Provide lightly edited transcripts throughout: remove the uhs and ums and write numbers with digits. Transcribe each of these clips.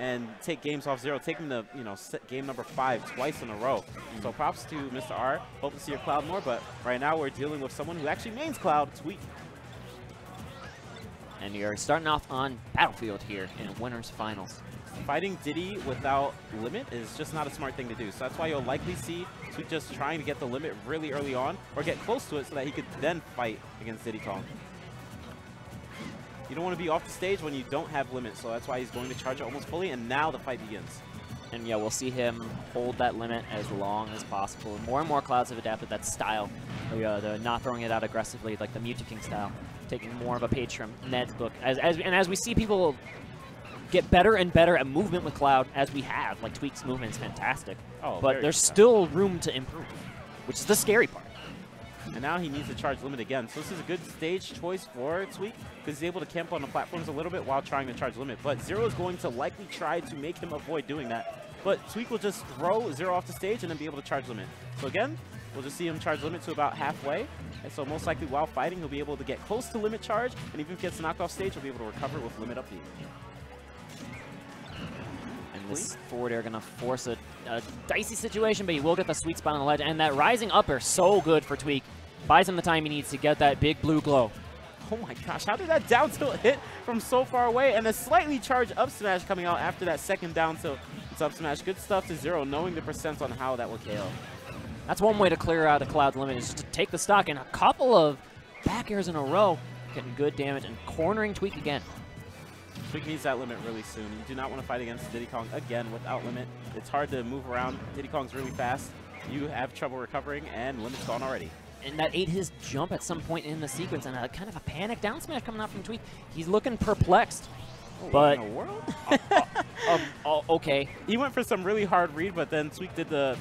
and take games off ZeRo, take him to, you know, game number 5 twice in a row. So props to Mr. R. Hope to see your Cloud more, but right now we're dealing with someone who actually mains Cloud, Tweek. And you're starting off on Battlefield here in Winners Finals. Fighting Diddy without limit is just not a smart thing to do. So that's why you'll likely see Tweek just trying to get the limit really early on or get close to it so that he could then fight against Diddy Kong. You don't want to be off the stage when you don't have limit, so that's why he's going to charge it almost fully, and now the fight begins. And yeah, we'll see him hold that limit as long as possible. More and more Clouds have adapted that style. The not throwing it out aggressively, like the Mewtwo style, taking more of a page from Ned's book. As we see people get better and better at movement with Cloud, as we have, like Tweek's movement is fantastic. Oh, but there's still room to improve, which is the scary part. And now he needs to charge limit again. So this is a good stage choice for Tweek because he's able to camp on the platforms a little bit while trying to charge limit. But ZeRo is going to likely try to make him avoid doing that. But Tweek will just throw ZeRo off the stage and then be able to charge limit. So again, we'll just see him charge limit to about halfway. And so most likely while fighting, he'll be able to get close to limit charge. And even if he gets knocked off stage, he'll be able to recover with limit up B. And this forward air going to force a dicey situation, but he will get the sweet spot on the ledge. And that rising up air, so good for Tweek. Buys him the time he needs to get that big blue glow. Oh my gosh, how did that down tilt hit from so far away? And a slightly charged up smash coming out after that second down tilt. It's up smash. Good stuff to ZeRo, knowing the percents on how that will KO. That's one way to clear out a Cloud's limit, is just to take the stock and a couple of back airs in a row, getting good damage and cornering Tweek again. Tweek needs that limit really soon. You do not want to fight against Diddy Kong again without limit. It's hard to move around. Diddy Kong's really fast. You have trouble recovering, and limit's gone already. And that ate his jump at some point in the sequence, and a kind of a panic down smash coming out from Tweek. He's looking perplexed. Oh, but what in the world? Okay. He went for some really hard read, but then Tweek did the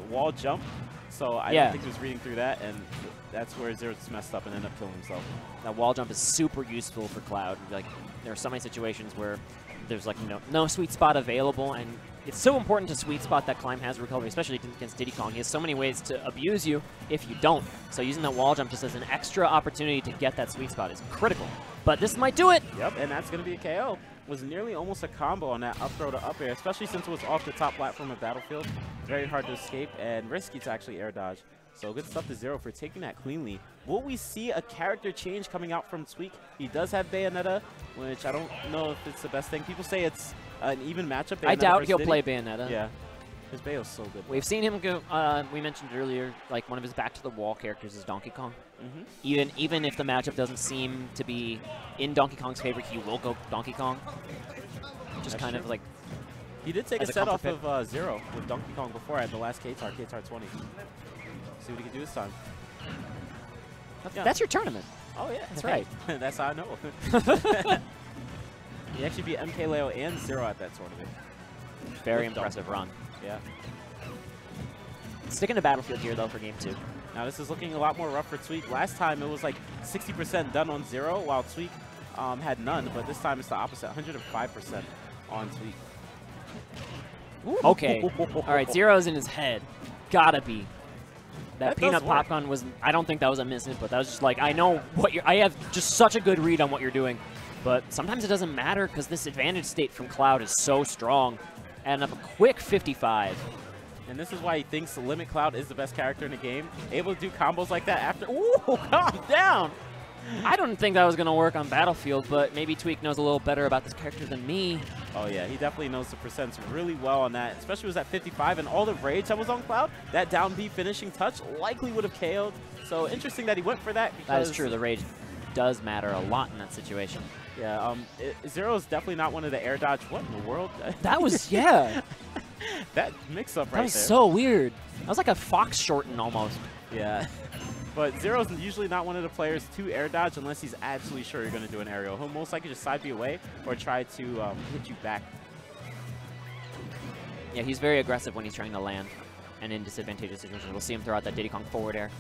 wall jump. So I don't think he was reading through that, and that's where ZeRo just messed up and ended up killing himself. That wall jump is super useful for Cloud. Like, there are so many situations where there's like no sweet spot available, and it's so important to sweet spot that climb has recovery, especially against Diddy Kong. He has so many ways to abuse you if you don't. So using that wall jump just as an extra opportunity to get that sweet spot is critical. But this might do it. Yep, and that's going to be a KO. Was nearly almost a combo on that up throw to up air, especially since it was off the top platform of Battlefield. Very hard to escape and risky to actually air dodge. So good stuff to ZeRo for taking that cleanly. Will we see a character change coming out from Tweek? He does have Bayonetta, which I don't know if it's the best thing. People say it's an even matchup. Bayonetta I doubt he'll Diddy. play Bayonetta. Yeah, his Bayo's so good. We've seen him go, we mentioned earlier, like one of his back to the wall characters is Donkey Kong. Even if the matchup doesn't seem to be in Donkey Kong's favor, he will go Donkey Kong. Just That's kind true. of like... He did take a set off of ZeRo with Donkey Kong before at the last KTAR 20. See what he can do this time. That's your tournament. Oh, yeah. That's right. That's how I know. He actually beat MK Leo and ZeRo at that tournament. Very impressive run. Yeah. Sticking to Battlefield here, though, for Game 2. Now, this is looking a lot more rough for Tweek. Last time, it was like 60% done on ZeRo, while Tweek had none. But this time, it's the opposite, 105% on Tweek. Ooh. Okay. All right, ZeRo's in his head. Gotta be. That peanut popcorn was, I don't think that was a miss input. That was just like, I know what you're, I have just such a good read on what you're doing. But sometimes it doesn't matter because this advantage state from Cloud is so strong. And up a quick 55. And this is why he thinks Limit Cloud is the best character in the game. Able to do combos like that after, ooh, calm down. I don't think that was going to work on Battlefield, but maybe Tweek knows a little better about this character than me. Oh yeah, he definitely knows the percents really well on that, especially was at 55, and all the rage that was on Cloud, that down B finishing touch likely would have KO'd. So interesting that he went for that. That is true, the rage does matter a lot in that situation. Yeah, ZeRo is definitely not one of the air dodge. What in the world? That was, yeah. That mix-up right there. That was so weird. That was like a fox shorten almost. Yeah. But ZeRo's usually not one of the players to air dodge unless he's absolutely sure you're going to do an aerial. He'll most likely just side B away or try to hit you back. Yeah, he's very aggressive when he's trying to land and in disadvantageous situations. We'll see him throw out that Diddy Kong forward air.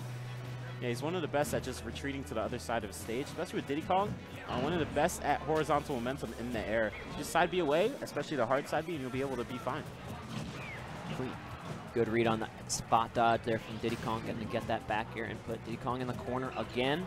Yeah, he's one of the best at just retreating to the other side of the stage, especially with Diddy Kong. One of the best at horizontal momentum in the air. Just side B away, especially the hard side B, and you'll be able to be fine. Good read on that spot dodge there from Diddy Kong, getting to get that back here and put Diddy Kong in the corner again.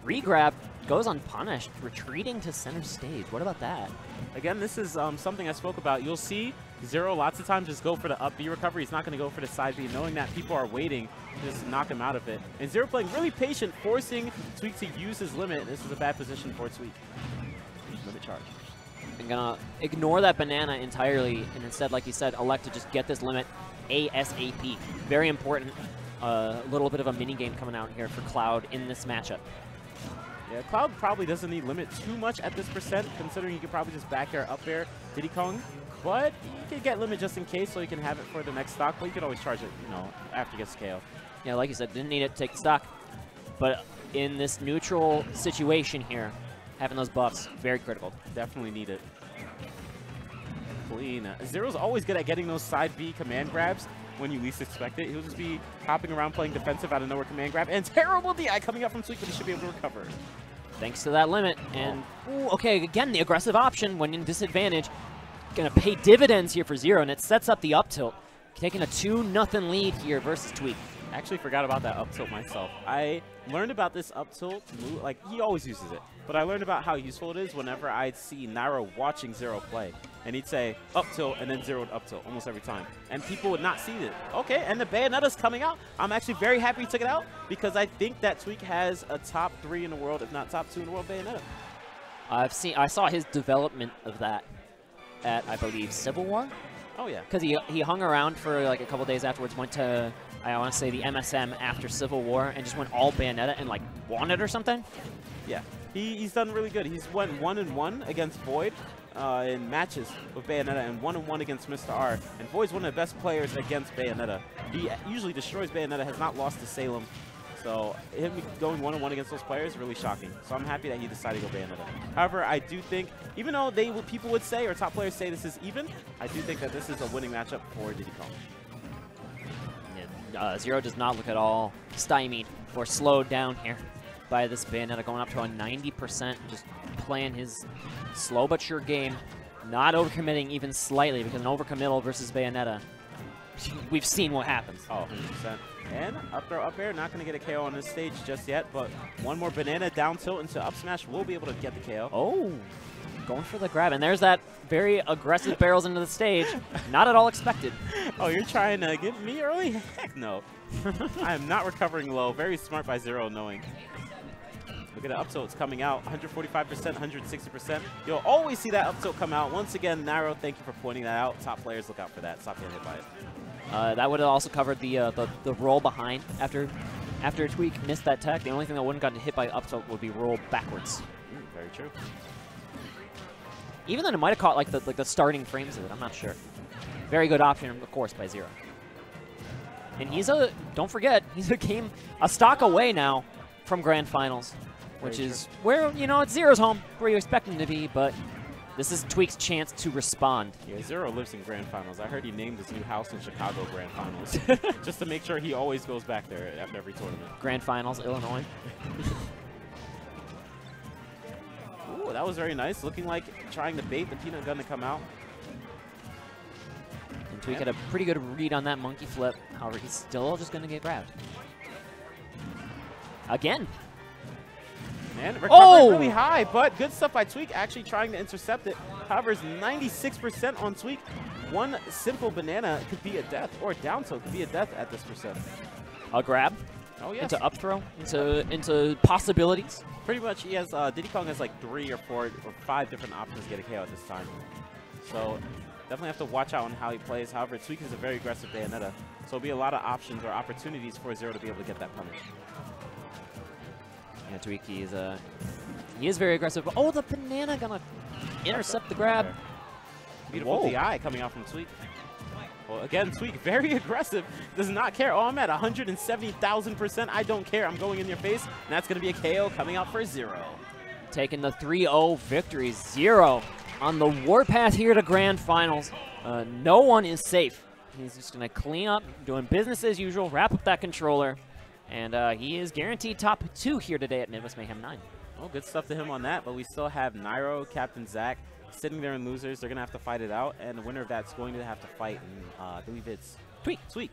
Regrab goes unpunished, retreating to center stage. What about that? Again, this is something I spoke about. You'll see ZeRo lots of times just go for the up B recovery. He's not going to go for the side B, knowing that people are waiting to just knock him out of it. And ZeRo playing really patient, forcing Tweek to use his limit. This is a bad position for Tweek. Limit charge. I'm going to ignore that banana entirely, and instead, like you said, elect to just get this limit ASAP. Very important. A little bit of a mini game coming out here for Cloud in this matchup. Yeah, Cloud probably doesn't need limit too much at this percent, considering he could probably just back air up air Diddy Kong. But he could get limit just in case, so he can have it for the next stock. But you could always charge it, you know, after he gets KO. Yeah, like you said, didn't need it to take the stock. But in this neutral situation here, having those buffs, very critical. Definitely need it. Clean. ZeRo's always good at getting those side B command grabs when you least expect it. He'll just be hopping around playing defensive out of nowhere command grab. And terrible DI coming up from Tweek, but he should be able to recover. Thanks to that limit. And, ooh, okay, again, the aggressive option when in disadvantage. Going to pay dividends here for ZeRo, and it sets up the up tilt. Taking a 2-0 lead here versus Tweek. I actually forgot about that up tilt myself. I learned about this up tilt move, like he always uses it, but I learned about how useful it is whenever I'd see Nairo watching ZeRo play. And he'd say up tilt and then ZeRo would up tilt almost every time. And people would not see it. Okay, and the Bayonetta's coming out. I'm actually very happy he took it out because I think that Tweek has a top 3 in the world, if not top 2 in the world, Bayonetta. I saw his development of that at, I believe, Civil War. Oh, yeah. Because he hung around for like a couple days afterwards, went to, I want to say, the MSM after Civil War, and just went all Bayonetta and like won it or something. Yeah, he's done really good. He's went 1-1 against Void in matches with Bayonetta, and 1-1 against Mr. R. And Void's one of the best players against Bayonetta. He usually destroys Bayonetta, has not lost to Salem. So him going 1-1 against those players is really shocking. So I'm happy that he decided to go Bayonetta. However, I do think, even though people would say, or top players say this is even, I do think that this is a winning matchup for Diddy Kong. Yeah, ZeRo does not look at all stymied or slowed down here by this Bayonetta, going up to a 90%, just playing his slow but sure game, not overcommitting even slightly, because an overcommittal versus Bayonetta, we've seen what happens. Oh, 100%. And up throw, up air, not going to get a KO on this stage just yet, but one more banana down tilt into up smash will be able to get the KO. Oh, going for the grab, and there's that very aggressive barrels into the stage. Not at all expected. Oh, you're trying to get me early? Heck no. I am not recovering low. Very smart by ZeRo knowing. Look at the up tilt, it's coming out. 145%, 160%. You'll always see that up tilt come out. Once again, Nairo, thank you for pointing that out. Top players, look out for that. Stop getting hit by it. That would have also covered the roll behind after Tweek missed that tech. The only thing that wouldn't gotten hit by up tilt would be roll backwards. Very true. Even then, it might have caught like the starting frames of it. I'm not sure. Very good option, of course, by ZeRo. And he's don't forget, he's a stock away now from Grand Finals, which is where, you know, it's ZeRo's home, where you expect him to be, but this is Tweek's chance to respond. Yeah, ZeRo lives in Grand Finals. I heard he named his new house in Chicago Grand Finals, just to make sure he always goes back there after every tournament. Grand Finals, Illinois. Ooh, that was very nice. Looking like trying to bait the peanut gun to come out. And Tweek had a pretty good read on that monkey flip. However, he's still just going to get grabbed. Again. Man, recovering really high, but good stuff by Tweek, actually trying to intercept it. However, it's 96% on Tweek. One simple banana could be a death, or a down tilt could be a death at this percent. A grab? Oh, yes. Into up throw? Into possibilities? Pretty much, he has, Diddy Kong has like 3 or 4 or 5 different options to get a KO at this time. So, definitely have to watch out on how he plays. However, Tweek is a very aggressive Bayonetta, so there'll be a lot of options or opportunities for ZeRo to be able to get that punish. Yeah, Tweek, he is very aggressive. Oh, the banana gonna intercept the grab. Beautiful DI coming out from Tweek. Well, again, Tweek, very aggressive. Does not care. Oh, I'm at 170,000%. I don't care. I'm going in your face. And that's going to be a KO coming out for ZeRo. Taking the 3-0 victory. ZeRo on the warpath here to Grand Finals. No one is safe. He's just going to clean up, doing business as usual, wrap up that controller. And he is guaranteed top 2 here today at Midwest Mayhem 9. Well, good stuff to him on that, but we still have Nairo, Captain Zach, sitting there in losers. They're going to have to fight it out, and the winner of that's going to have to fight, and I believe it's Tweek.